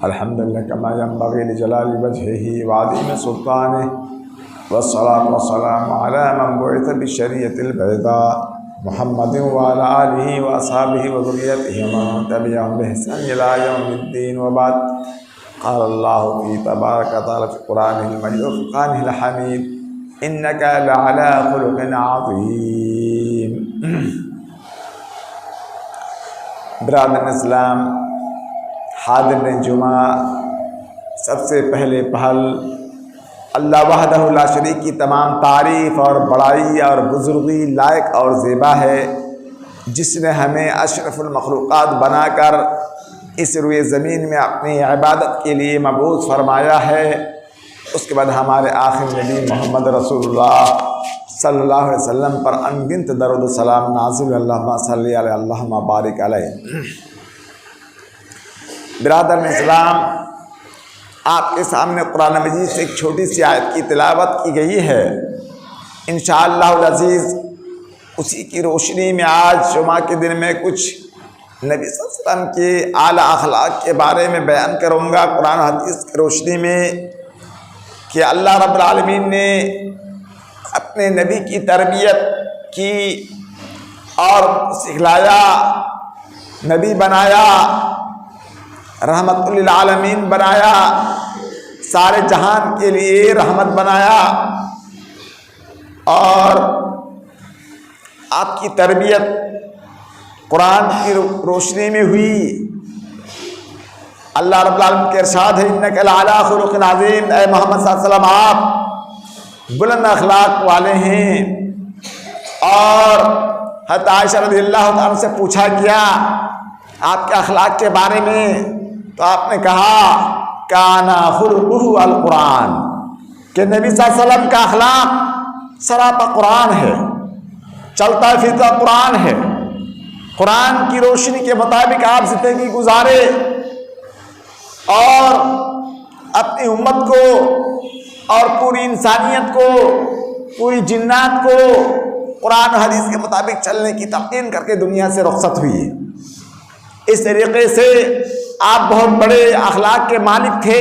الحمد لله كما ينبغي لجلال وجهه وعظيم سلطانه والصلاة والسلام على من بعث بالشريعة البيضاء محمد وعلى آله وأصحابه وذريته ومن تبعهم بإحسان إلى يوم الدين. وبعد، قال الله في تبارك وتعالى في قرآنه المجيد وفرقانه الحميد: إنك لعلى خلق عظيم. برادران اسلام، حاضرین جمعہ، سب سے پہلے پہل اللہ وحدہ لا شریک کی تمام تعریف اور بڑائی اور بزرگی لائق اور زیبا ہے، جس نے ہمیں اشرف المخلوقات بنا کر اس روئے زمین میں اپنی عبادت کے لیے مبعوث فرمایا ہے۔ اس کے بعد ہمارے آخر نبی محمد رسول اللہ صلی اللہ علیہ وسلم پر انگنت درود و سلام نازل، اللہم صلی علیہ اللہم بارک علیہ۔ برادر اسلام، آپ کے سامنے قرآن مجید سے ایک چھوٹی سی آیت کی تلاوت کی گئی ہے۔ انشاءاللہ العزیز اسی کی روشنی میں آج جمعہ کے دن میں کچھ نبی صلی اللہ علیہ وسلم کے اعلیٰ اخلاق کے بارے میں بیان کروں گا، قرآن حدیث کی روشنی میں، کہ اللہ رب العالمین نے اپنے نبی کی تربیت کی اور سکھلایا، نبی بنایا، رحمت للعالمین بنایا، سارے جہان کے لیے رحمت بنایا، اور آپ کی تربیت قرآن کی روشنی میں ہوئی۔ اللہ رب العالمین کے ارشاد ہے: انک لعلی خلق عظیم، اے محمد صلی اللہ علیہ وسلم آپ بلند اخلاق والے ہیں۔ اور حضرت عائشہ رضی اللہ عنہ سے پوچھا گیا آپ کے اخلاق کے بارے میں، تو آپ نے کہا کانا خلقہ القرآن، کہ نبی صلی اللہ علیہ وسلم کا اخلاق سراپا قرآن ہے، چلتا پھرتا قرآن ہے۔ قرآن کی روشنی کے مطابق آپ زندگی گزارے اور اپنی امت کو اور پوری انسانیت کو، پوری جنات کو قرآن و حدیث کے مطابق چلنے کی تلقین کر کے دنیا سے رخصت ہوئی۔ اس طریقے سے آپ بہت بڑے اخلاق کے مالک تھے،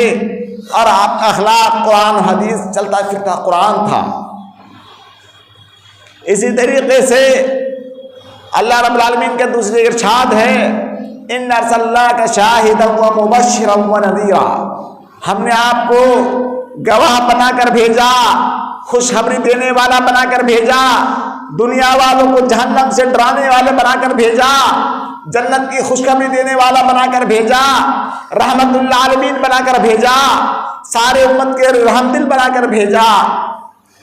اور آپ کا اخلاق قرآن و حدیث چلتا پھرتا قرآن تھا۔ اسی طریقے سے اللہ رب العالمین کے دوسرے ارشاد ہے: ان ارسلناک شاہدا ومبشرا ونذیرا، ہم نے آپ کو گواہ بنا کر بھیجا، خوشخبری دینے والا بنا کر بھیجا، دنیا والوں کو جہنم سے ڈرانے والے بنا کر بھیجا، جنت کی خوشخبری دینے والا بنا کر بھیجا، رحمت للعالمین بنا کر بھیجا، سارے امت کے رحم دل بنا کر بھیجا۔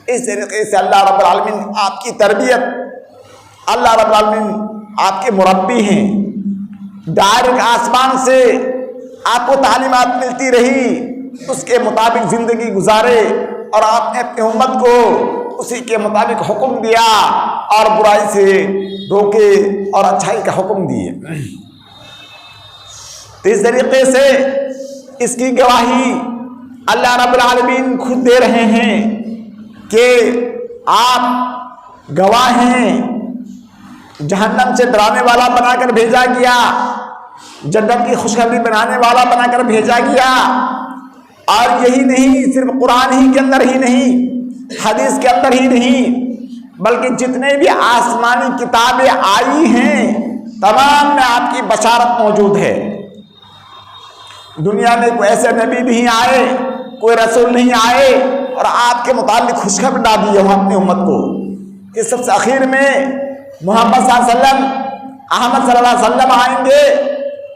اس طریقے سے اللہ رب العالمین آپ کی تربیت، اللہ رب العالمین آپ کے مربی ہیں۔ ڈائریکٹ آسمان سے آپ کو تعلیمات ملتی رہی، اس کے مطابق زندگی گزارے، اور آپ نے اپنی امت کو اسی کے مطابق حکم دیا، اور برائی سے روکے اور اچھائی کا حکم دیے۔ تو اس طریقے سے اس کی گواہی اللہ رب العالمین خود دے رہے ہیں کہ آپ گواہ ہیں، جہنم سے ڈرانے والا بنا کر بھیجا گیا، جنت کی خوشخبری بنانے والا بنا کر بھیجا گیا۔ اور یہی نہیں، صرف قرآن ہی کے اندر ہی نہیں، حدیث کے اندر ہی نہیں، بلکہ جتنے بھی آسمانی کتابیں آئی ہیں تمام میں آپ کی بشارت موجود ہے۔ دنیا میں کوئی ایسے نبی نہیں آئے، کوئی رسول نہیں آئے اور آپ کے متعلق خوشخبری نہ دی ہو اپنی امت کو۔ کہ سب سے آخر میں محمد صلی اللہ علیہ وسلم، احمد صلی اللہ علیہ وسلم آئیں گے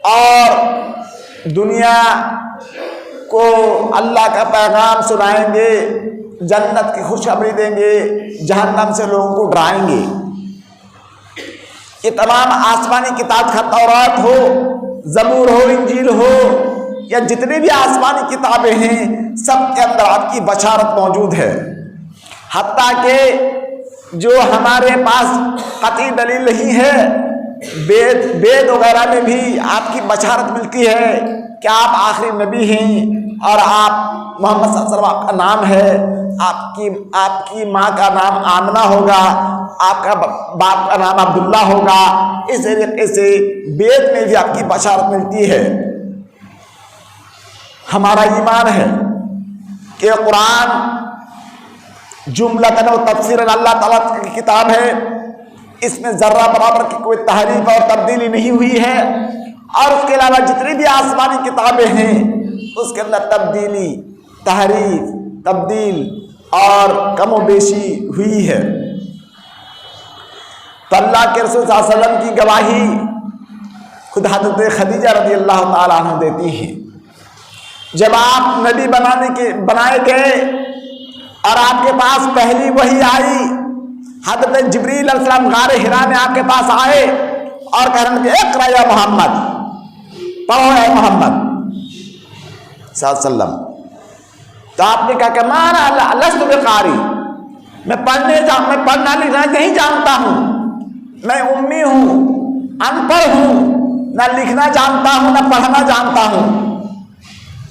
اور دنیا کو اللہ کا پیغام سنائیں گے، جنت کی خوشخبری دیں گے، جہنم سے لوگوں کو ڈرائیں گے۔ یہ تمام آسمانی کتاب، تورات ہو، زبور ہو، انجیل ہو، یا جتنے بھی آسمانی کتابیں ہیں، سب کے اندر آپ کی بشارت موجود ہے۔ حتیٰ کہ جو ہمارے پاس قطعی دلیل نہیں ہے، وید وغیرہ میں بھی آپ کی بشارت ملتی ہے کہ آپ آخری نبی ہیں، اور آپ محمد صلی اللہ علیہ وسلم کا نام ہے، آپ کی ماں کا نام آمنہ ہوگا، آپ کا باپ کا نام عبداللہ ہوگا۔ اس طریقے سے وید میں بھی آپ کی بشارت ملتی ہے۔ ہمارا ایمان ہے کہ قرآن جملتاً و تفسیراً اللہ تعالیٰ کی کتاب ہے، اس میں ذرہ برابر کی کوئی تحریف اور تبدیلی نہیں ہوئی ہے، اور اس کے علاوہ جتنی بھی آسمانی کتابیں ہیں اس کے اندر تبدیلی، تحریف، تبدیل اور کم و بیشی ہوئی ہے۔ تو اللہ کے رسول صلی اللہ علیہ وسلم کی گواہی خود حضرت خدیجہ رضی اللہ تعالیٰ عنہ دیتی ہیں۔ جب آپ نبی بنائے گئے اور آپ کے پاس پہلی وحی آئی، حضرت جبریل علیہ السلام غار حرا میں آپ کے پاس آئے اور کہہ رہے ہیں اقرأ یا محمد، پڑھو اے محمد صلی اللہ علیہ وسلم۔ تو آپ نے کہا کہ مانا لست بقاری، میں پڑھنا لکھنا نہیں جانتا ہوں، میں امی ہوں، ان پڑھ ہوں، نہ لکھنا جانتا ہوں نہ پڑھنا جانتا ہوں۔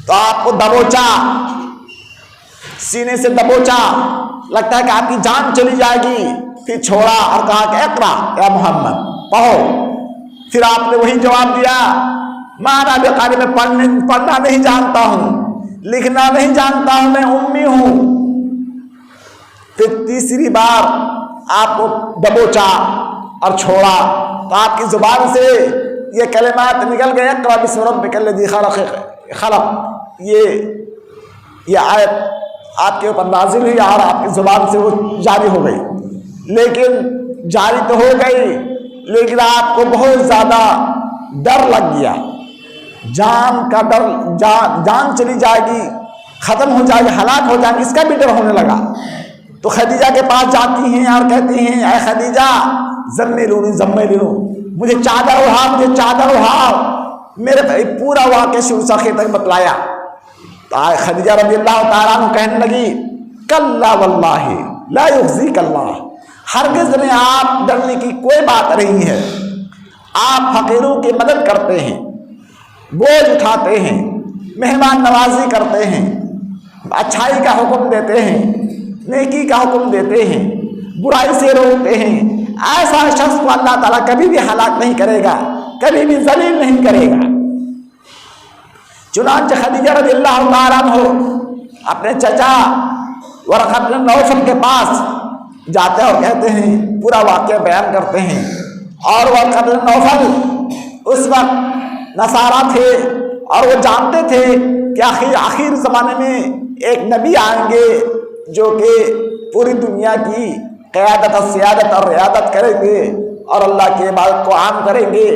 تو آپ کو دبوچا، سینے سے دبوچا، لگتا ہے کہ آپ کی جان چلی جائے گی، پھر چھوڑا اور کہا کہ اقرا یا محمد، پڑھو۔ پھر آپ نے وہی جواب دیا، مانا بقاری، میں پڑھنا نہیں جانتا ہوں، لکھنا نہیں جانتا ہوں، میں امی ہوں۔ پھر تیسری بار آپ کو دبوچا اور چھوڑا تو آپ کی زبان سے یہ کلمات نکل گئے، اقرأ باسم ربک الذی خلق۔ یہ آیت آپ کے اوپر نازل ہوئی اور آپ کی زبان سے وہ جاری ہو گئی، لیکن جاری تو ہو گئی، لیکن آپ کو بہت زیادہ ڈر لگ گیا، جان کا ڈر، جان چلی جائے گی، ختم ہو جائے گی، ہلاک ہو جائے گی، اس کا بھی ڈر ہونے لگا۔ تو خدیجہ کے پاس جاتی ہیں اور کہتی ہیں اے خدیجہ زملونی، مجھے چادر اڑا، میرے پورا واقعہ شروع سے آخر تک بتلایا۔ تو خدیجہ رضی اللہ تعالیٰ عنہ کہنے لگی کلا واللہ لا یخزیک اللہ، ہرگز میں آپ ڈرنے کی کوئی بات نہیں ہے، آپ فقیروں کی مدد کرتے ہیں، بوجھ اٹھاتے ہیں، مہمان نوازی کرتے ہیں، اچھائی کا حکم دیتے ہیں، نیکی کا حکم دیتے ہیں، برائی سے روکتے ہیں، ایسا شخص کو اللہ تعالیٰ کبھی بھی ہلاک نہیں کرے گا، کبھی بھی ذلیل نہیں کرے گا۔ چنانچہ خدیجہ رضی اللہ تعالیٰ عنہ اپنے چچا ورقہ بن نوفل کے پاس جاتے اور کہتے ہیں، پورا واقعہ بیان کرتے ہیں۔ اور ورقہ بن نوفل اس وقت نصارہ تھے اور وہ جانتے تھے کہ آخر زمانے میں ایک نبی آئیں گے جو کہ پوری دنیا کی قیادت اور سیادت اور ریادت کریں گے اور اللہ کی عبادت کو عام کریں گے،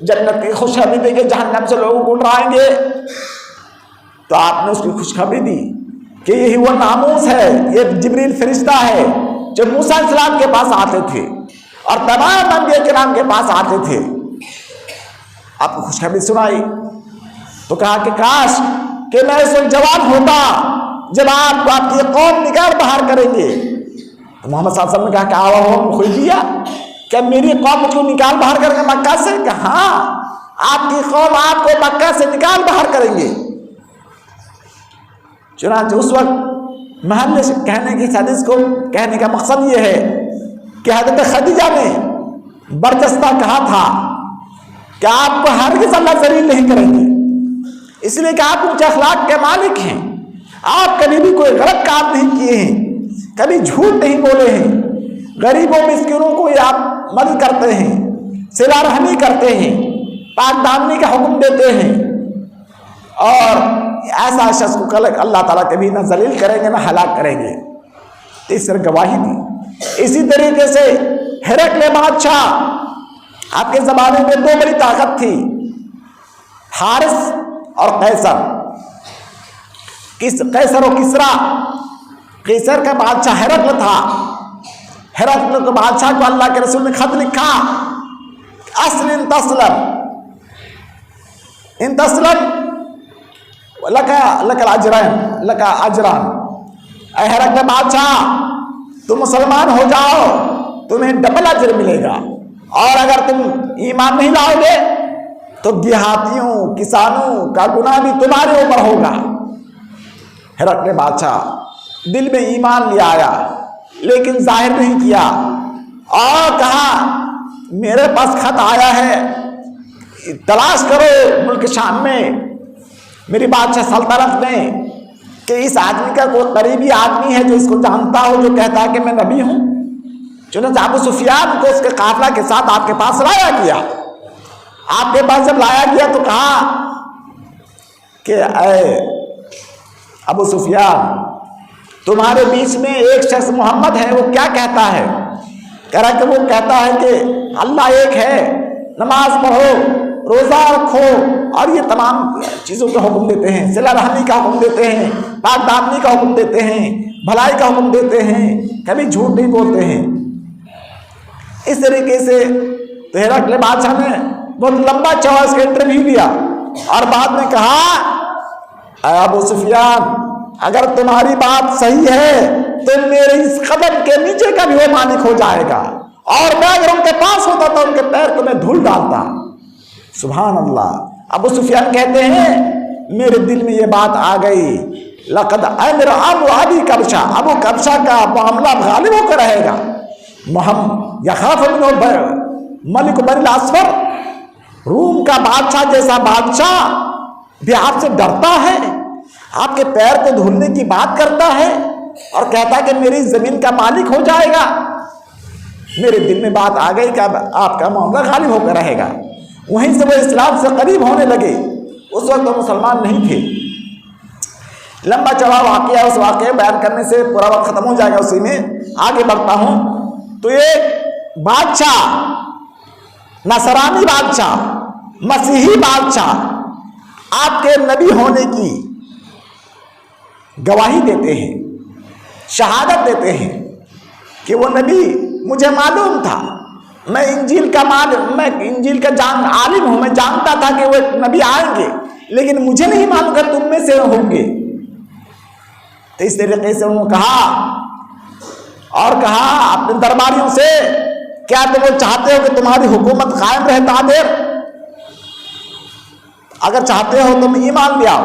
جنت کی خوشخبری دیں گے، جہنم سے لوگوں کو ڈرائیں گے۔ تو آپ نے اس کی خوشخبری دی کہ یہی وہ ناموس ہے، یہ جبریل فرشتہ ہے جو موسیٰ علیہ السلام کے پاس آتے تھے اور تمام انبیاء کرام کے پاس آتے تھے۔ آپ کو خوشخبری سنائی تو کہا کہ کاش کہ میں اس وقت جوان ہوتا جب آپ کو آپ کی قوم نکال باہر کریں گے۔ تو محمد صلی اللہ علیہ وسلم نے کہا کہ آوا خوش دیا، کیا میری قوم مجھ کو نکال باہر کریں گے مکہ سے؟ کہ ہاں، آپ کی قوم آپ کو مکہ سے نکال باہر کریں گے۔ چنانچہ اس وقت محل کہنے کی حدیث کو کہنے کا مقصد یہ ہے کہ حضرت خدیجہ نے برجستہ کہا تھا کہ آپ کو ہرگز اللہ ذلیل نہیں کریں گے، اس لیے کہ آپ اونچے اخلاق کے مالک ہیں، آپ کبھی بھی کوئی غلط کام نہیں کیے ہیں، کبھی جھوٹ نہیں بولے ہیں، غریبوں مسکینوں کو آپ مدد کرتے ہیں، صلہ رحمی کرتے ہیں، پاک دامنی کا حکم دیتے ہیں، اور ایسا شخص کو اللہ تعالیٰ کبھی نہ ذلیل کریں گے نہ ہلاک کریں گے۔ اس طرح گواہی دی۔ اسی طریقے سے ہرقل بادشاہ، آپ کے زمانے میں دو بڑی طاقت تھی، حارث اور قیصر، قیصر و کسریٰ۔ قیصر کا بادشاہ ہرقل تھا، ہرقل کے بادشاہ کو اللہ کے رسول نے خط لکھا، اسلم تسلم، ان تسلم لک اجران، اے ہرقل بادشاہ تم مسلمان ہو جاؤ تمہیں ڈبل اجر ملے گا، اور اگر تم ایمان نہیں لاؤ گے تو دیہاتیوں کسانوں کا گناہ بھی تمہارے اوپر ہوگا۔ ہرقل بادشاہ دل میں ایمان لے آیا لیکن ظاہر نہیں کیا، اور کہا میرے پاس خط آیا ہے، تلاش کرو ملک شام میں میری بادشاہ سلطنت میں کہ اس آدمی کا کوئی قریبی آدمی ہے جو اس کو جانتا ہو، جو کہتا ہے کہ میں نبی ہوں؟ چنانچہ ابو سفیان کو اس کے قافلہ کے ساتھ آپ کے پاس لایا گیا۔ آپ کے پاس جب لایا گیا تو کہا کہ اے ابو سفیان، تمہارے بیچ میں ایک شخص محمد ہے، وہ کیا کہتا ہے؟ کہہ رہا کہ وہ کہتا ہے کہ اللہ ایک ہے، نماز پڑھو، روزہ رکھو، اور یہ تمام چیزوں کا حکم دیتے ہیں، صلہ رحمی کا حکم دیتے ہیں، پاک دامنی کا حکم دیتے ہیں، بھلائی کا حکم دیتے ہیں، کبھی جھوٹ نہیں بولتے ہیں۔ اس طریقے سے تو ہرقل بادشاہ نے بہت لمبا چوڑا اس کا انٹرویو لیا اور بعد میں کہا اے ابو سفیان، اگر تمہاری بات صحیح ہے تو میرے اس قدم کے نیچے کا بھی وہ مالک ہو جائے گا، اور میں اگر ان کے پاس ہوتا تو ان کے پیر کو میں دھول ڈالتا۔ سبحان اللہ۔ ابو سفیان کہتے ہیں میرے دل میں یہ بات آ گئی، لقد امر ابو کبشہ، ابو کبشہ کا معاملہ غالب ہو کر رہے گا۔ محمد یخاف منہ ملک بنی الاسفر، روم کا بادشاہ جیسا بادشاہ بھی آپ سے ڈرتا ہے، آپ کے پیر کو دھلنے کی بات کرتا ہے اور کہتا ہے کہ میری زمین کا مالک ہو جائے گا۔ میرے دل میں بات آ گئی کہ اب آپ کا معاملہ غالب ہو کر رہے گا۔ وہیں سے وہ اسلام سے قریب ہونے لگے۔ اس وقت وہ مسلمان نہیں تھے۔ لمبا چوڑا واقعہ، اس واقعے بیان کرنے سے پورا وقت ختم ہو جائے گا، اسی میں آگے بڑھتا ہوں۔ تو ایک بادشاہ، نصرانی بادشاہ، مسیحی بادشاہ آپ کے نبی ہونے کی گواہی دیتے ہیں، شہادت دیتے ہیں کہ وہ نبی مجھے معلوم تھا، میں انجیل کا عالم ہوں، میں جانتا تھا کہ وہ ایک نبی آئیں گے، لیکن مجھے نہیں معلوم کہ تم میں سے ہوں گے۔ تو اس طریقے سے انہوں نے کہا اور کہا اپنے درباریوں سے، کیا تم لوگ چاہتے ہو کہ تمہاری حکومت قائم رہے تا دیر؟ اگر چاہتے ہو تم ایمان لے آؤ۔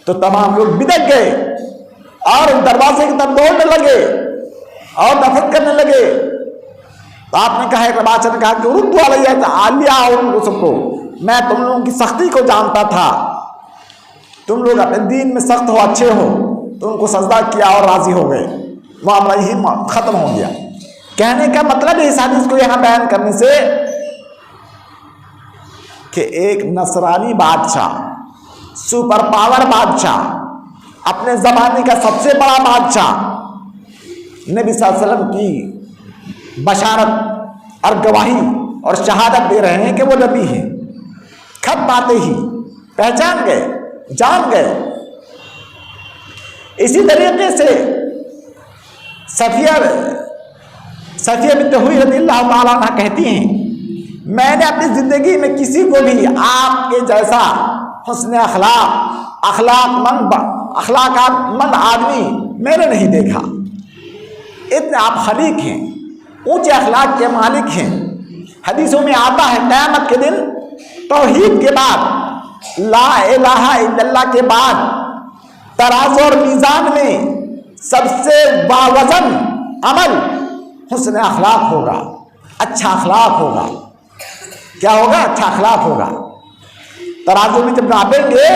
تو تمام لوگ بدک گئے اور دروازے کی طرف دوڑنے لگے اور دفن کرنے لگے۔ تو آپ نے کہا، بادشاہ نے کہا کہ اردو علیہ ان سب کو، میں تم لوگوں کی سختی کو جانتا تھا، تم لوگ اپنے دین میں سخت ہو، اچھے ہو، تو ان کو سجدہ کیا اور راضی ہو گئے، معاملہ یہی ختم ہو گیا۔ کہنے کا مطلب ہے اس حدیث کو یہاں بیان کرنے سے کہ ایک نصرانی بادشاہ، سپر پاور بادشاہ، اپنے زمانے کا سب سے بڑا بادشاہ، نبی صلی اللہ علیہ وسلم کی بشارت اور گواہی اور شہادت دے رہے ہیں کہ وہ نبی ہیں۔ خط پاتے ہی پہچان گئے، جان گئے۔ اسی طریقے سے صفیہ بنت حوی رضی اللہ تعالیٰ عنہ کہتی ہیں، میں نے اپنی زندگی میں کسی کو بھی آپ کے جیسا حسن اخلاقات مند آدمی میں نے نہیں دیکھا۔ اتنے آپ خلیق ہیں، اونچے اخلاق کے مالک ہیں۔ حدیثوں میں آتا ہے قیامت کے دن توحید کے بعد، لا الہ الا اللہ کے بعد، ترازو اور میزان میں سب سے باوزن عمل حسن اخلاق ہوگا، اچھا اخلاق ہوگا۔ کیا ہوگا؟ اچھا اخلاق ہوگا۔ ترازو میں جب ناپیں گے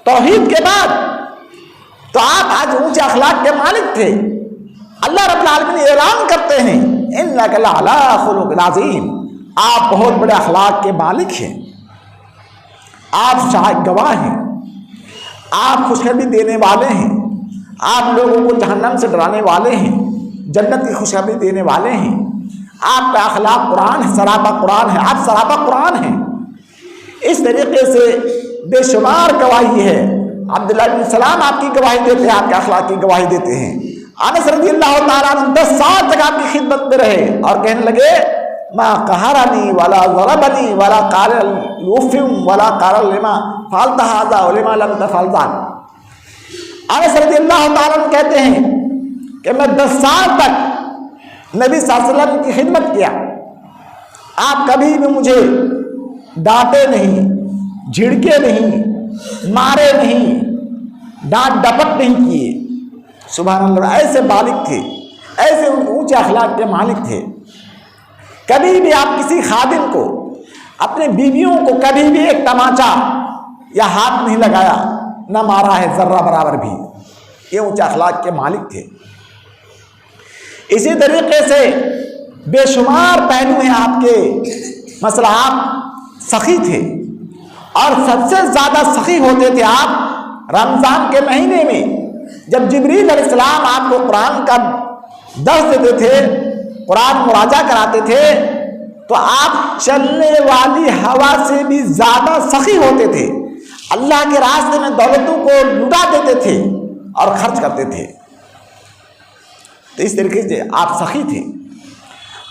توحید کے بعد، تو آپ آج اونچے اخلاق کے مالک تھے۔ اللہ رب العالمین اعلان کرتے ہیں انک لعلی خلق عظیم، آپ بہت بڑے اخلاق کے مالک ہیں، آپ شاہد گواہ ہیں، آپ خوشخبری دینے والے ہیں، آپ لوگوں کو جہنم سے ڈرانے والے ہیں، جنت کی خوشخبری دینے والے ہیں۔ آپ کا اخلاق قرآن ہے، سراپا قرآن ہے، آپ سراپا قرآن ہیں۔ اس طریقے سے بے شمار گواہی ہے۔ عبداللہ بن سلام آپ کی گواہی دیتے ہیں، آپ کے اخلاق کی گواہی دیتے ہیں۔ انس رضی اللہ تعالیٰ عنہ 10 سال تک آپ کی خدمت میں رہے اور کہنے لگے ما قہرنی ولا ضربنی ولا قال لوفم ولا قال لما فعلت هذا ولما لم تفعل ذاک۔ انس رضی اللہ تعالیٰ عنہ کہتے ہیں کہ میں 10 سال تک نبی صلی اللہ علیہ وسلم کی خدمت کیا، آپ کبھی بھی مجھے ڈانٹے نہیں، جھڑکے نہیں، مارے نہیں، ڈانٹ ڈپٹ نہیں کیے۔ سبحان اللہ، ایسے مالک تھے، ایسے اونچے اخلاق کے مالک تھے۔ کبھی بھی آپ کسی خادم کو، اپنے بیویوں کو کبھی بھی ایک تماچا یا ہاتھ نہیں لگایا، نہ مارا ہے ذرہ برابر بھی، یہ اونچے اخلاق کے مالک تھے۔ اسی طریقے سے بے شمار پہلو ہیں آپ کے، مثلا آپ سخی تھے، اور سب سے زیادہ سخی ہوتے تھے آپ رمضان کے مہینے میں، جب جبریل علیہ السلام آپ کو قرآن کا درس دیتے تھے، قرآن مراجعہ کراتے تھے، تو آپ چلنے والی ہوا سے بھی زیادہ سخی ہوتے تھے، اللہ کے راستے میں دولتوں کو لٹا دیتے تھے اور خرچ کرتے تھے۔ تو اس طریقے سے آپ سخی تھے۔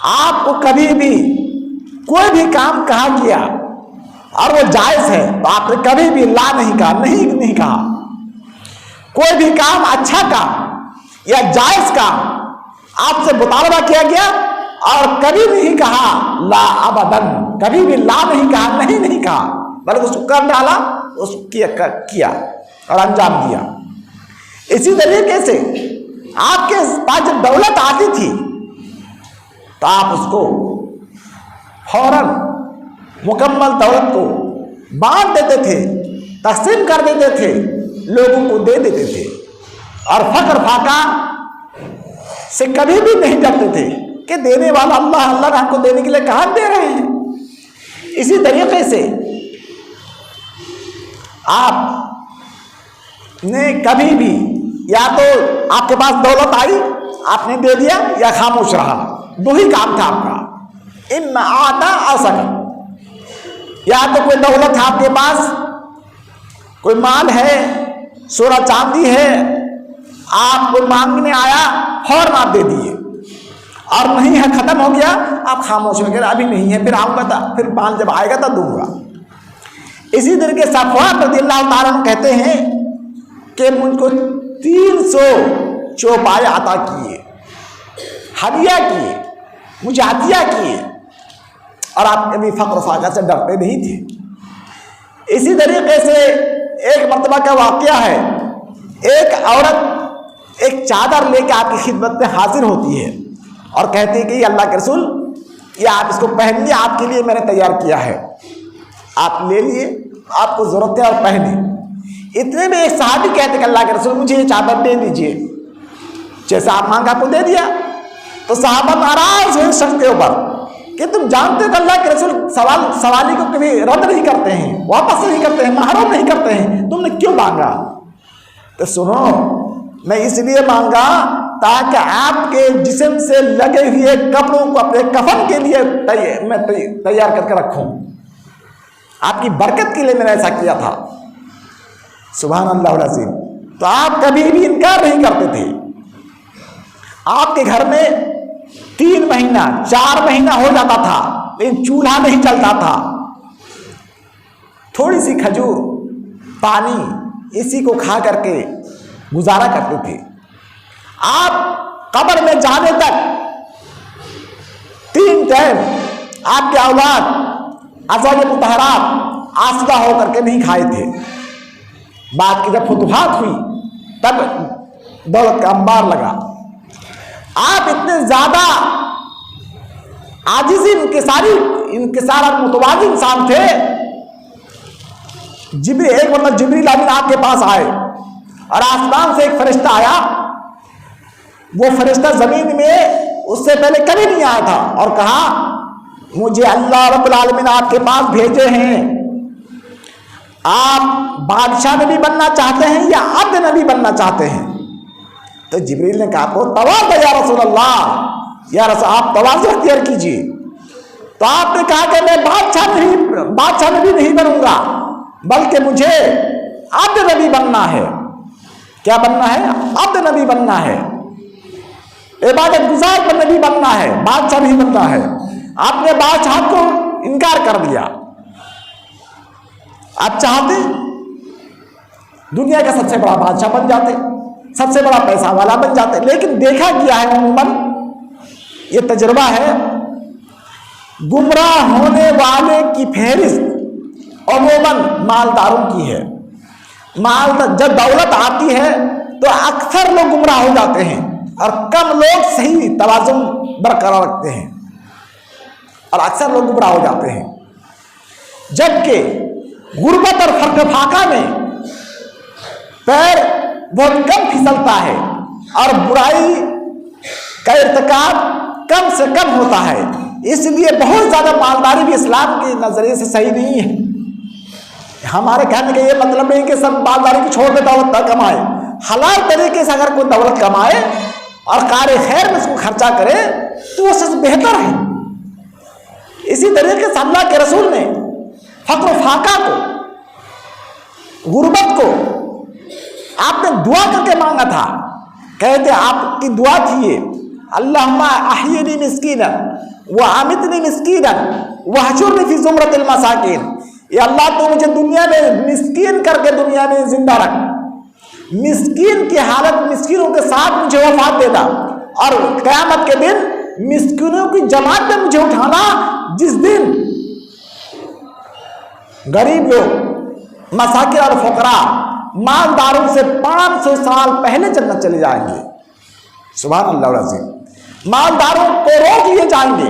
آپ کو کبھی بھی کوئی بھی کام کہا گیا اور وہ جائز ہے تو آپ نے کبھی بھی لا نہیں کہا، نہیں کہا۔ کوئی بھی کام اچھا کام یا جائز کام آپ سے مطالبہ کیا گیا اور کبھی نہیں کہا لا ابداً، کبھی بھی لا نہیں کہا، نہیں کہا، بلکہ اس کو کر ڈالا، اس کو کیا اور انجام دیا۔ اسی طریقے سے آپ کے پاس جب دولت آتی تھی تو آپ اس کو فوراً مکمل دولت کو بانٹ دیتے تھے، تقسیم کر دیتے تھے، لوگوں کو دے دیتے تھے، اور فقر فاقہ سے کبھی بھی نہیں ڈرتے تھے کہ دینے والا اللہ نے ہم کو دینے کے لیے کہاں دے رہے ہیں۔ اسی طریقے سے آپ نے کبھی بھی یا تو آپ کے پاس دولت آئی آپ نے دے دیا یا خاموش رہا، دو ہی کام تھا آپ کا، اما آتا او سکت۔ یا تو کوئی دولت ہے آپ کے پاس، کوئی مال ہے، سونا چاندی ہے، آپ کو مانگنے آیا فوراً آپ دے دیے، اور نہیں ہے ختم ہو گیا آپ خاموش ہو گئے، ابھی نہیں ہے، پھر آؤں گا تھا، پھر مال جب آئے گا تو دوں گا۔ اسی طریقے سے صفوان رضی اللہ تعالیٰ عنہ کہتے ہیں کہ مجھ کو 300 چوپائے عطا کیے، ہدیہ کیے، مجھے عطیہ کیے، اور آپ کبھی فقر و فاقہ سے ڈرتے نہیں تھے۔ اسی طریقے سے ایک مرتبہ کا واقعہ ہے، ایک عورت ایک چادر لے کے آپ کی خدمت میں حاضر ہوتی ہے اور کہتی ہے کہ یہ اللہ کے رسول، یہ آپ اس کو پہن لیے، آپ کے لیے میں نے تیار کیا ہے، آپ لے لیے، آپ کو ضرورت ہے اور پہنے۔ اتنے میں ایک صحابی کہتے کہ اللہ کے رسول مجھے یہ چادر دے دیجئے، جیسا آپ مانگا آپ کو دے دیا۔ تو صحابہ ناراض ہوئے شخص کے اوپر کہ تم جانتے ہو کہ اللہ کے رسول سوالی کو کبھی رد نہیں کرتے ہیں، واپس نہیں کرتے ہیں، محروم نہیں کرتے ہیں، تم نے کیوں مانگا؟ تو سنو، میں اس لیے مانگا تاکہ آپ کے جسم سے لگے ہوئے کپڑوں کو اپنے کفن کے لیے میں تیار کر کے رکھوں، آپ کی برکت کے لیے میں نے ایسا کیا تھا۔ سبحان اللہ العظیم۔ تو آپ کبھی بھی انکار نہیں کرتے تھے۔ آپ کے گھر میں 3 مہینہ 4 مہینہ ہو جاتا تھا لیکن چولہا نہیں چلتا تھا، تھوڑی سی کھجور، پانی، اسی کو کھا کر کے گزارا کرتے تھے۔ آپ قبر میں جانے تک 3 ٹائم آپ کے اولاد ازواج مطہرات آسودہ ہو کر کے نہیں کھائے تھے۔ بعد کی جب فتوحات ہوئی تب دولت کا انبار لگا۔ آپ اتنے زیادہ عاجزی، انکسار اور متواضع انسان تھے۔ ایک مطلب جبریل امین آپ کے پاس آئے اور آسمان سے ایک فرشتہ آیا، وہ فرشتہ زمین میں اس سے پہلے کبھی نہیں آیا تھا، اور کہا مجھے اللہ رب العالمین آپ کے پاس بھیجے ہیں، آپ بادشاہ نبی بننا چاہتے ہیں یا عبد نبی بننا چاہتے ہیں؟ تو جبریل نے کہا کو تواضع یا رسول اللہ، یا رسول آپ تواضع اختیار کیجیے۔ تو آپ نے کہا کہ میں بادشاہ نبی نہیں بنوں گا، بلکہ مجھے عبد نبی بننا ہے۔ کیا بننا ہے؟ عبد نبی بننا ہے، عبادت گزار پر نبی بننا ہے، بادشاہ نہیں بننا ہے۔ آپ نے بادشاہ کو انکار کر دیا۔ آپ چاہتے دنیا کا سب سے بڑا بادشاہ بن جاتے، سب سے بڑا پیسہ والا بن جاتے، لیکن دیکھا گیا ہے عموماً یہ تجربہ ہے، گمراہ ہونے والے کی فہرست عموماً مالداروں کی ہے۔ جب دولت آتی ہے تو اکثر لوگ گمراہ ہو جاتے ہیں اور کم لوگ صحیح توازن برقرار رکھتے ہیں، اور اکثر لوگ گمراہ ہو جاتے ہیں۔ جبکہ غربت اور فرق فاقہ میں پیر بہت کم پھسلتا ہے اور برائی کا ارتکاب کم سے کم ہوتا ہے. اس لیے بہت زیادہ مالداری بھی اسلام کے نظریے سے صحیح نہیں ہے. ہمارے کہنے کا یہ مطلب نہیں کہ سب مالداری کو چھوڑ دے دولت نہ کمائے. حلال طریقے سے اگر کوئی دولت کمائے اور کار خیر میں اس کو خرچہ کرے تو وہ سب بہتر ہے. اسی طریقے سے اللہ کے رسول نے فقر و فاقہ کو، غربت کو آپ نے دعا کر کے مانگا تھا. کہتے آپ کی دعا تھی یہ، اللہم احیینی مسکینا وامتنی مسکینا واحشرنی فی زمرۃ المساکین. یا اللہ تو مجھے دنیا میں مسکین کر کے دنیا میں زندہ رکھ، مسکین کی حالت مسکینوں کے ساتھ مجھے وفات دینا، اور قیامت کے دن مسکینوں کی جماعت میں مجھے اٹھانا، جس دن غریب لوگ، مساکین اور فقراء مالداروں سے 500 سال پہلے جنت چلے جائیں گے. سبحان اللہ العظیم. مالداروں کو روک لیے جائیں گے،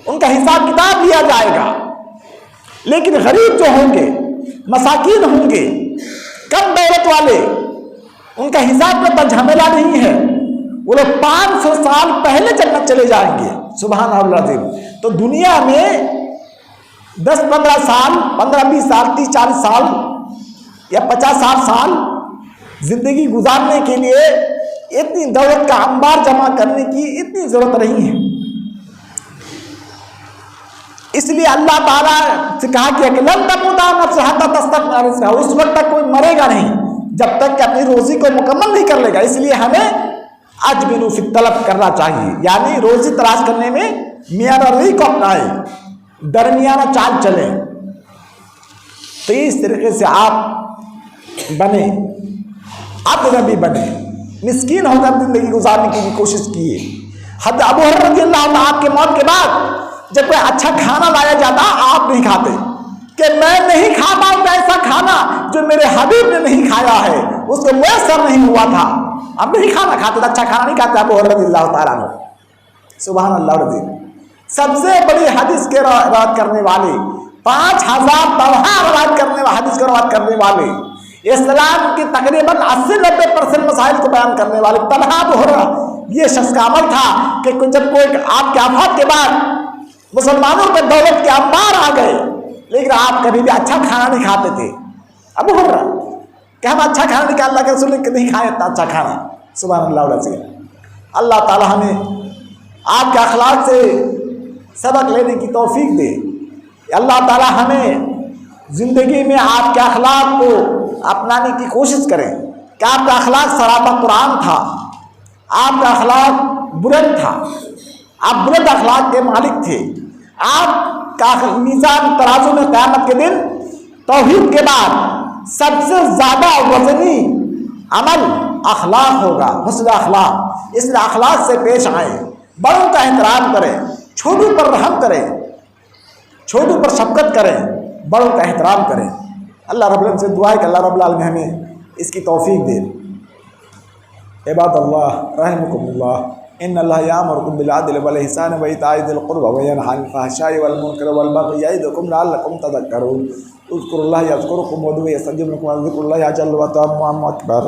ان کا حساب کتاب لیا جائے گا، لیکن غریب جو ہوں گے، مساکین ہوں گے، کم دولت والے، ان کا حساب میں تو جھمیلا نہیں ہے. وہ لوگ 500 سال پہلے جنت چلے جائیں گے. سبحان اللہ العظیم. تو دنیا میں 10-15 سال، 15-20 سال، 30-40 سال یا 50-60 سال زندگی گزارنے کے لیے اتنی دولت کا انبار جمع کرنے کی اتنی ضرورت نہیں ہے. اس لیے اللہ تعالیٰ سے کہا کہ لن تموت نفس حتی تستکمل رزقہا، اس وقت تک کوئی مرے گا نہیں جب تک کہ اپنی روزی کو مکمل نہیں کر لے گا. اس لیے ہمیں اجملوا فی الطلب کرنا چاہیے، یعنی روزی تلاش کرنے میں میانہ روی کو اپنائیں، درمیانہ چال چلیں. تو اس طریقے سے آپ بنے، آپ نبی بنے، مسکین ہو کر زندگی گزارنے کی بھی کوشش کیے. حضرت ابو ہریرہ رضی اللہ عنہ آپ کے موت کے بعد جب کوئی اچھا کھانا لایا جاتا آپ نہیں کھاتے، کہ میں نہیں کھاتا ہوں ایسا کھانا جو میرے حبیب نے نہیں کھایا ہے، اس کو میسر نہیں ہوا تھا. اب نہیں کھانا کھاتے، اچھا کھانا نہیں کھاتے ابو ہریرہ رضی اللہ تعالیٰ عنہ. سبحان اللہ العظیم. سب سے بڑی حدیث کے روایت کرنے والے، 5000 طرح روایت کرنے والے، حدیث کے روایت کرنے والے، اسلام کی تقریباً 80-90% مسائل کو بیان کرنے والے طلحہ ابو ہریرہ، یہ شخص کا عمل تھا کہ جب کوئی آپ کے وفات کے بعد مسلمانوں پہ دولت کے انبار آ گئے، لیکن آپ کبھی بھی اچھا کھانا نہیں کھاتے تھے. ابو ہریرہ کہ ہم اچھا کھانا نہیں، کہ اللہ کے رسول نے نہیں کھایا اتنا اچھا کھانا. سبحان اللہ العظیم. اللہ تعالی ہمیں آپ کے اخلاق سے سبق لینے کی توفیق دے. اللہ تعالی ہمیں زندگی میں آپ کے اخلاق کو اپنانے کی کوشش کریں، کہ آپ کا اخلاق سراپا قرآن تھا، آپ کا اخلاق بلند تھا، آپ بلند اخلاق کے مالک تھے. آپ کا میزان ترازو میں قیامت کے دن توحید کے بعد سب سے زیادہ وزنی عمل اخلاق ہوگا، حسن اخلاق. اس لیے اخلاق سے پیش آئیں، بڑوں کا احترام کریں، چھوٹوں پر رحم کریں، چھوٹوں پر شفقت کریں، بڑوں کا احترام کریں. اللہ رب العالمین سے دعا ہے کہ اللہ رب العالمین ہمیں اس کی توفیق دے. عباد اللہ رحمکم اللہ، ان اللہ یامرکم بالعدل والاحسان وایتاء ذی القربى وینہی عن الفحشاء والمنکر والبغی یعظکم لعلکم تذکرون. اذکروا اللہ یذکرکم وادعوہ یستجب لکم وذکر اللہ اجل واتم اکبر.